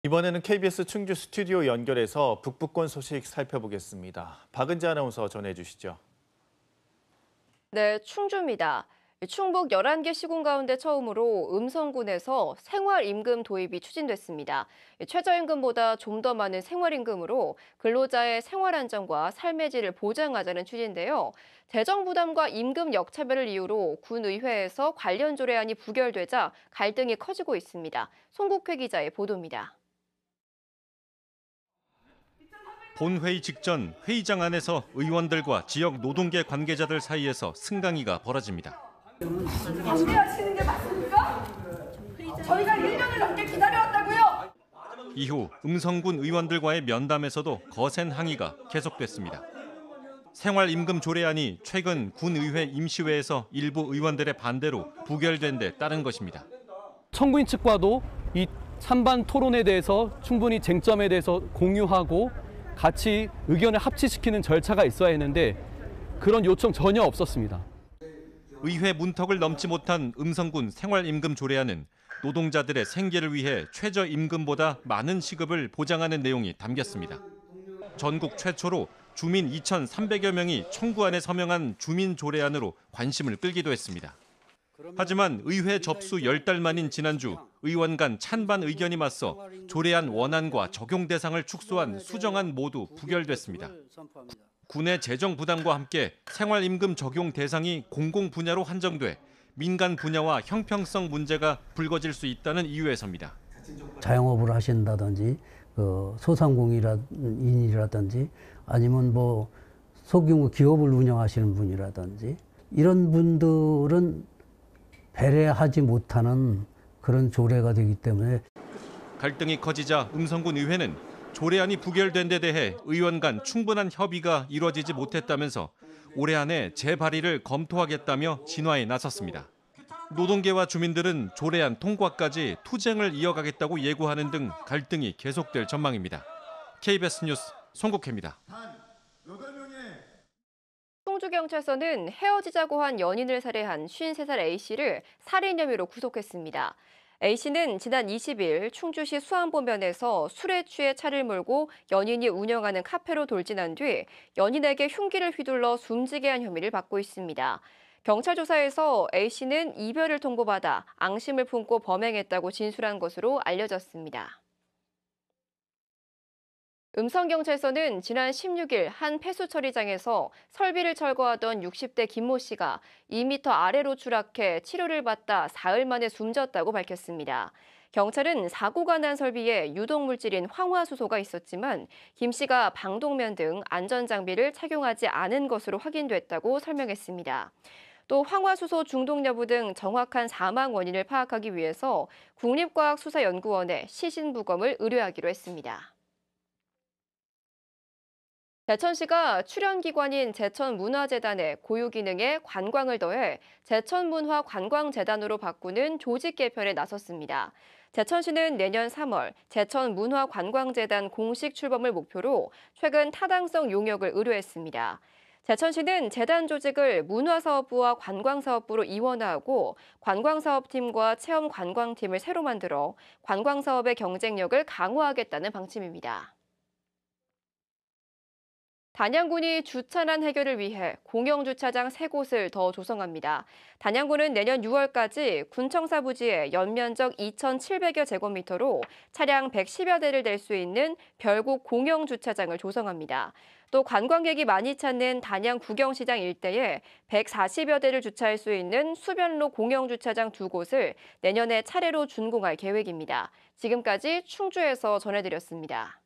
이번에는 KBS 충주 스튜디오 연결해서 북부권 소식 살펴보겠습니다. 박은지 아나운서 전해주시죠. 네, 충주입니다. 충북 11개 시군 가운데 처음으로 음성군에서 생활임금 도입이 추진됐습니다. 최저임금보다 좀 더 많은 생활임금으로 근로자의 생활안정과 삶의 질을 보장하자는 취지인데요. 재정 부담과 임금 역차별을 이유로 군의회에서 관련 조례안이 부결되자 갈등이 커지고 있습니다. 송국회 기자의 보도입니다. 본회의 직전 회의장 안에서 의원들과 지역 노동계 관계자들 사이에서 승강이가 벌어집니다. 반대하시는 게 맞습니까? 저희가 1년을 넘게 기다려왔다고요. 이후 음성군 의원들과의 면담에서도 거센 항의가 계속됐습니다. 생활임금 조례안이 최근 군의회 임시회에서 일부 의원들의 반대로 부결된 데 따른 것입니다. 청구인 측과도 이 찬반 토론에 대해서 충분히 쟁점에 대해서 공유하고 같이 의견을 합치시키는 절차가 있어야 했는데 그런 요청 전혀 없었습니다. 의회 문턱을 넘지 못한 음성군 생활임금 조례안은 노동자들의 생계를 위해 최저임금보다 많은 시급을 보장하는 내용이 담겼습니다. 전국 최초로 주민 2,300여 명이 청구안에 서명한 주민 조례안으로 관심을 끌기도 했습니다. 하지만 의회 접수 10달 만인 지난주 의원 간 찬반 의견이 맞서 조례안 원안과 적용 대상을 축소한 수정안 모두 부결됐습니다. 군의 재정 부담과 함께 생활임금 적용 대상이 공공 분야로 한정돼 민간 분야와 형평성 문제가 불거질 수 있다는 이유에서입니다. 자영업을 하신다든지 소상공인이라든지 아니면 소규모 기업을 운영하시는 분이라든지 이런 분들은 배려하지 못하는 그런 조례가 되기 때문에 갈등이 커지자 음성군 의회는 조례안이 부결된 데 대해 의원 간 충분한 협의가 이루어지지 못했다면서 올해 안에 재발의를 검토하겠다며 진화에 나섰습니다. 노동계와 주민들은 조례안 통과까지 투쟁을 이어가겠다고 예고하는 등 갈등이 계속될 전망입니다. KBS 뉴스 송국회입니다. 충주경찰서는 헤어지자고 한 연인을 살해한 53살 A씨를 살인 혐의로 구속했습니다. A씨는 지난 20일 충주시 수안보면에서 술에 취해 차를 몰고 연인이 운영하는 카페로 돌진한 뒤 연인에게 흉기를 휘둘러 숨지게 한 혐의를 받고 있습니다. 경찰 조사에서 A씨는 이별을 통보받아 앙심을 품고 범행했다고 진술한 것으로 알려졌습니다. 음성경찰서는 지난 16일 한 폐수 처리장에서 설비를 철거하던 60대 김모 씨가 2m 아래로 추락해 치료를 받다 사흘 만에 숨졌다고 밝혔습니다. 경찰은 사고가 난 설비에 유독물질인 황화수소가 있었지만 김 씨가 방독면 등 안전장비를 착용하지 않은 것으로 확인됐다고 설명했습니다. 또 황화수소 중독 여부 등 정확한 사망 원인을 파악하기 위해서 국립과학수사연구원에 시신부검을 의뢰하기로 했습니다. 제천시가 출연기관인 제천문화재단의 고유 기능에 관광을 더해 제천문화관광재단으로 바꾸는 조직 개편에 나섰습니다. 제천시는 내년 3월 제천문화관광재단 공식 출범을 목표로 최근 타당성 용역을 의뢰했습니다. 제천시는 재단 조직을 문화사업부와 관광사업부로 이원화하고 관광사업팀과 체험관광팀을 새로 만들어 관광사업의 경쟁력을 강화하겠다는 방침입니다. 단양군이 주차난 해결을 위해 공영주차장 3곳을 더 조성합니다. 단양군은 내년 6월까지 군청사 부지에 연면적 2,700여 제곱미터로 차량 110여 대를 댈 수 있는 별곡 공영주차장을 조성합니다. 또 관광객이 많이 찾는 단양 구경시장 일대에 140여 대를 주차할 수 있는 수변로 공영주차장 2곳을 내년에 차례로 준공할 계획입니다. 지금까지 충주에서 전해드렸습니다.